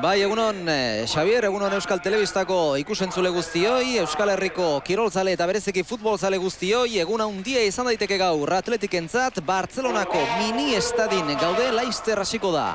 Bai, egunon Xavier, egunon Euskal Telebistako ikusentzule guztioi, Euskal Herriko kirolzale eta bereziki futbolzale guztioi, eguna handia izan daiteke gaur Atletikentzat, Bartzelonako mini estadin gaude, Laster hasiko da.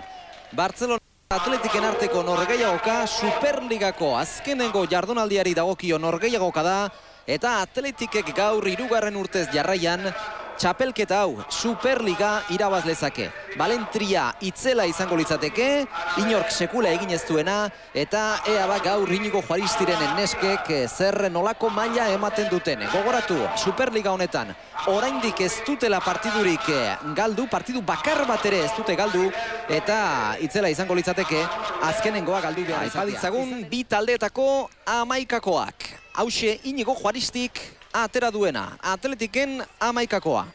Bartzelona Atletiken arteko norgehiagoka, Superligako azkenengo jardunaldiari dagokio norgehiagoka da, eta Atletikek gaur 3. urtez jarraian, txapelketa hau Superliga irabaz lezake. Balentria itzela izango litzateke, inork sekula egin ez duena, eta ea gaur Inigo Juaristiren neskek zer nolako maila ematen duten. Gogoratu, Superliga honetan, oraindik ez dutela partidurik galdu, partidu bakar bat ere ez dute galdu, eta itzela izango litzateke, azkenengoa galdu behar izatea. Aipaditzagun, bi taldeetako 11-koak. Hauxe Inigo Juaristik atera duena, Atletiken 11-koa.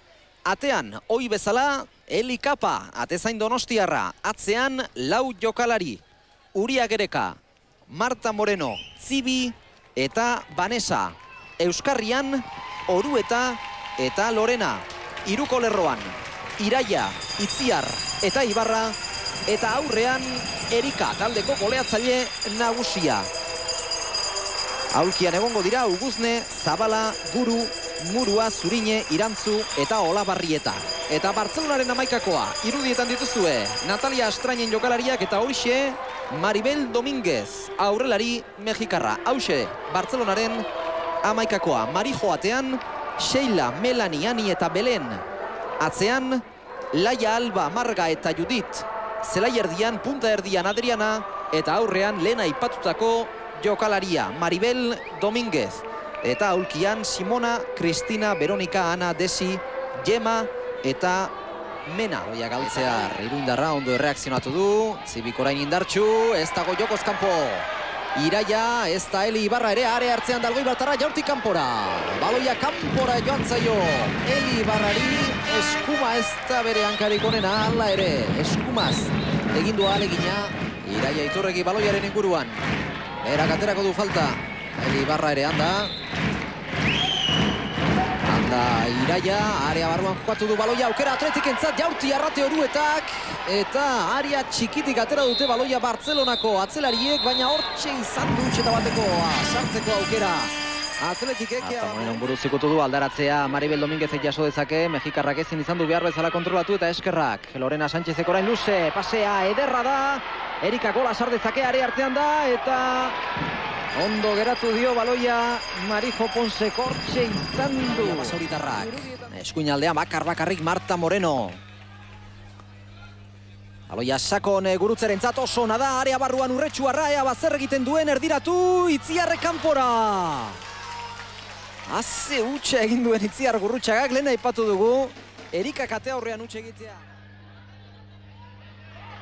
Atean, oi bezala, Eli Kapa, atezain donostiarra, atzean, 4 jokalari. Uriagereka, Marta Moreno, Zibi eta Vanessa. Euskarrian, Orueta eta Lorena. Iruko lerroan, Iraia, Itziar eta Ibarra. Eta aurrean, Erika, taldeko goleatzaile nagusia. Aulkian egongo dira Uguzne, Zabala, Guru, Murua, Zurine, Irantzu eta Olabarrieta. Eta Bartzelonaren 11-koa, irudietan dituzue, Natalia Astrainen jokalariak eta hoxe Maribel Domínguez, aurrelari mexikarra. Hauxe, Bartzelonaren 11-koa, Marijo atean, Sheila, Melani, Ani eta Belen. Atzean, Laia, Alba, Marga eta Judit. Zelai erdian, punta erdian Adriana, eta aurrean lehen aipatutako jokalaria, Maribel Domínguez. Eta aulkian Simona, Kristina, Veronika, Ana, Desi, Jema eta Mena. Oia galtzear, Iruindarra ondo erreakzionatu du. Zibik orain indartxu, ez dago jokoz kanpo. Iraia, ez da Eli Ibarra ere, are hartzean dalgoi batarra jaurtik kanpora. Baloia kanpora joan zaio. Eli Ibarrari, eskuma ez da bere hankarik onena, ala ere, eskumaz. Egindu ahalegina, Iraia Iturregi baloiaren inguruan. Berak aterako du falta. Eli Ibarra ere handa. Handa Iraia, area barruan jokatu du baloia, aukera Atletikentzat jaurti arrate Oruetak. Eta area txikitik atera dute baloia Bartzelonako atzelariek, baina hortxe izan du txeta bateko sartzeko aukera. Atletikek... buruzikutu du aldaratzea Maribel Domínguezek jaso dezake, mexikarrak ezin izan du behar bezala kontrolatu eta eskerrak. Lorena Sánchezek orain luze, pasea ederra da. Erika gola sardezake, are hartzean da, eta ondo geratu dio baloia Marijo Ponce, kortxe izan du. Basauritarrak, eskuinaldean bakarrik Marta Moreno. Baloia sakon gurutzerentzat oso ona da, area barruan Urretxuarra, ea bazer egiten duen erdiratu, Itziarre kanpora. Haze utxe egin duen Itziar Gurrutxagak, lehen aipatu dugu, Erika kate aurrean utxe egitea.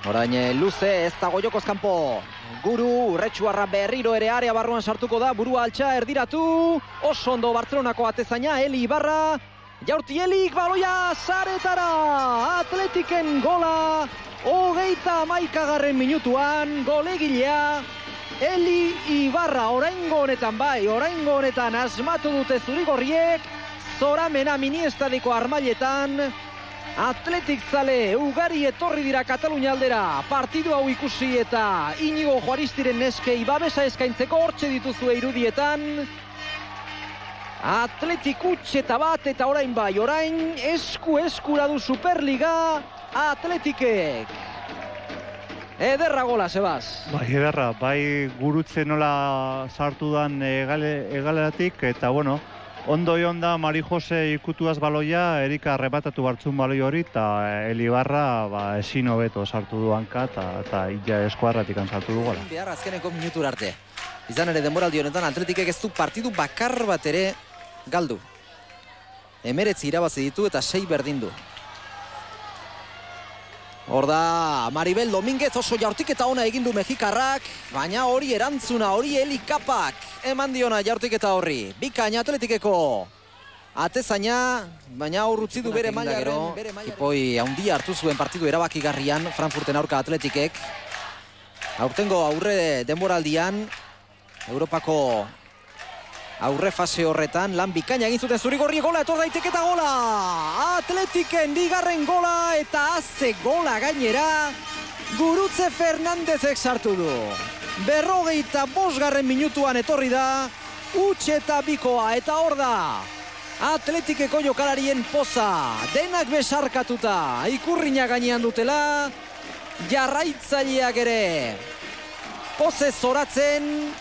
Orain luze, ez dago jokoz kanpo. Guru, Urretxuarra berriro ere area barruan sartuko da, burua altxa erdiratu. Oso ondo Bartzelonako atezaina, Eli Ibarra. Jaurti Elik, baloia saretara. Atletiken gola, 31. minutuan, golegilea. Eli Ibarra, oraingo honetan bai, oraingo honetan asmatu dute zurigorriek. Zoramena mini estadiko armailetan. Atletik zale ugari etorri dira Katalunia aldera, partidu hau ikusi eta Inigo Juaristiren neskei babesa eskaintzeko hortxe dituzue irudietan. Atletik utxeta bat eta orain bai, orain eskura du Superliga Atletikek. Ederra gola, Sebas. Bai, ederra, bai gurutze nola sartu dan egaleratik, eta bueno, ondo joan da Mari Jose ikutuaz baloia, Erika arrebatatu bartzun baloi hori, eta Eli Ibarra ezin hobeto sartu du hanka, eta illa eskuarratik sartu du gola. Behar azkeneko minutura arte. Izan ere denboraldi honetan Atletikek ez du partidu bakar bat ere galdu. 19 irabazi ditu eta 6 berdin du. Hor da Maribel Domínguez, oso jaurtiketa ona egin du mexikarrak, baina hori erantzuna, hori Eli Kapak eman diona jaurtiketa horri. Bikaina Atletikeko atezaina, baina hor utzi du bere mailaren. Ipoi handia hartu zuen partidu erabakigarrian Frankfurten aurka Atletikek. Aurtengo aurre denboraldian, Europako aurre fase horretan, lan bikaina egin zuten zurigorri, gola etor daiteke eta gola! Atletiken bigarren gola eta haze gola gainera. Gurutze Fernandezek sartu du. 45. minutuan etorri da, huts eta bikoa, eta hor da. Atletikeko jokalarien poza, denak besarkatuta, ikurriña gainean dutela, jarraitzaileak ere. Poze zoratzen,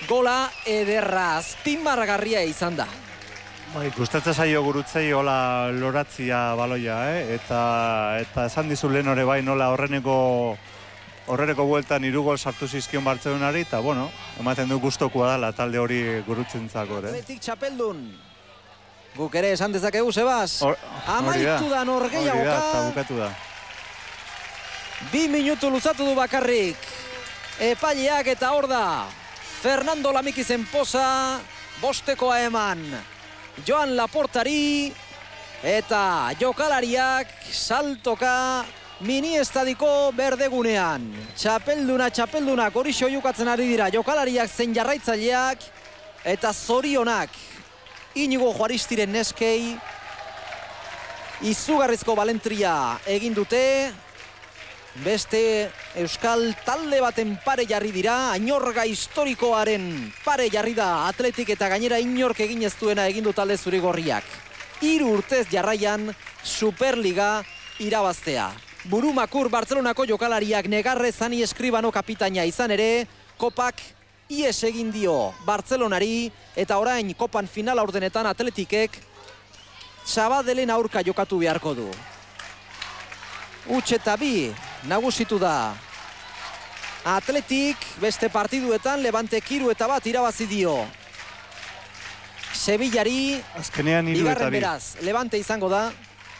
gola ederra, azpimarragarria izan da. Gustatzen zaio Gurutzei hola loratzia baloia, eta esan dizu lehen hori bai nola horreneko bueltan 3 gol sartu zizkion Bartzelonari, eta bueno, ematen du gustokoa dela talde hori Gurutzentzako. Atletik txapeldun. Guk ere esan dezakegu, Sebas. Amaitu da norgehiagoka. Eta bukatu da. 2 minutu luzatu du bakarrik. Epaileak eta hor da. Fernando Lamikizen poza, bostekoa eman. Joan Laportari eta jokalariak saltoka mini estadiko berdegunean. Txapeldunak hori soiukatzen ari dira. Jokalariak zen jarraitzaileak eta zorionak Inigo Juaristiren neskei izugarrizko balentria egin dute. Beste euskal talde baten pare jarri dira, Añorga historikoaren pare jarri da Atletik eta gainera inork egin ez duena egin du talde zurigorriak. 3 urtez jarraian Superliga irabaztea. Burumakur Bartzelonako jokalariak Negarre Zani Eskribano kapitaina izan ere, kopak ies egin dio Bartzelonari eta orain kopan final aurdenetan Atletikek Sabadellen aurka jokatu beharko du. Huts eta bi nagusitu da Atletik, beste partiduetan Levante 3-1 irabazi dio Sevillari. Azkenean 3-2. Bigarren beraz, Levante izango da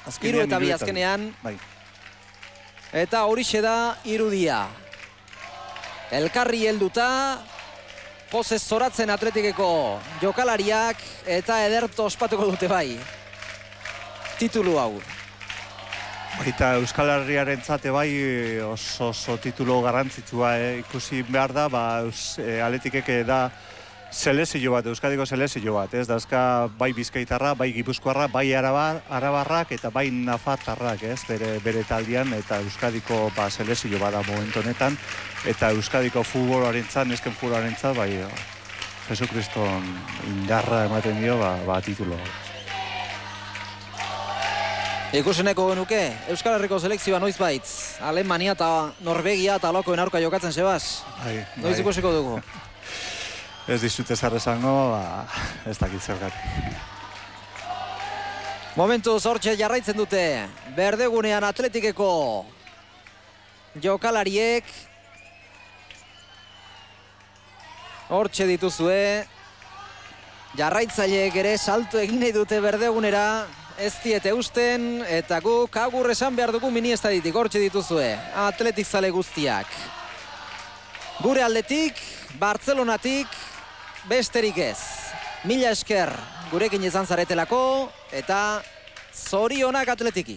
3-2 azkenean. Eta horixe da irudia. Elkarri helduta, pozez zoratzen Atletikeko jokalariak eta ederto ospatuko dute bai titulu hau. Eta Euskal Herriaren zate bai oso titulo garrantzitsua ikusi behar da, Atletikek da selezio bat, Euskadiko selezio bat, ez dazka bai Bizkaitarra, bai Gipuzkoarra, bai Arabarrak eta bai Nafartarrak, ez, bere taldean, eta Euskadiko selezio bat da momentu honetan, eta Euskadiko futbolarentzat, nesken futbolarentzat, bai Jesukriston indarra ematen dio, titulo. Ikuseneko genuke, Euskal Herriko selekzioa noiz baitz, Alemania eta Norvegia eta lokoen aurka jokatzen, Sebas. Noiz ikusiko dugu. Ez dizut ezar esango, ez dakit zergatik. Momentu zortxe jarraitzen dute, berdegunean Atletikeko jokalariek. Hortxe dituzue, jarraitzaileek ere salto egin nahi dute berdegunera, ez diete usten, eta guk agur esan behar dugu mini estaditik, hortxe dituzue, Atletik zale guztiak. Gure aldetik, Bartzelonatik, besterik ez. Mila esker gurekin izan zaretelako, eta zorionak Atletiki.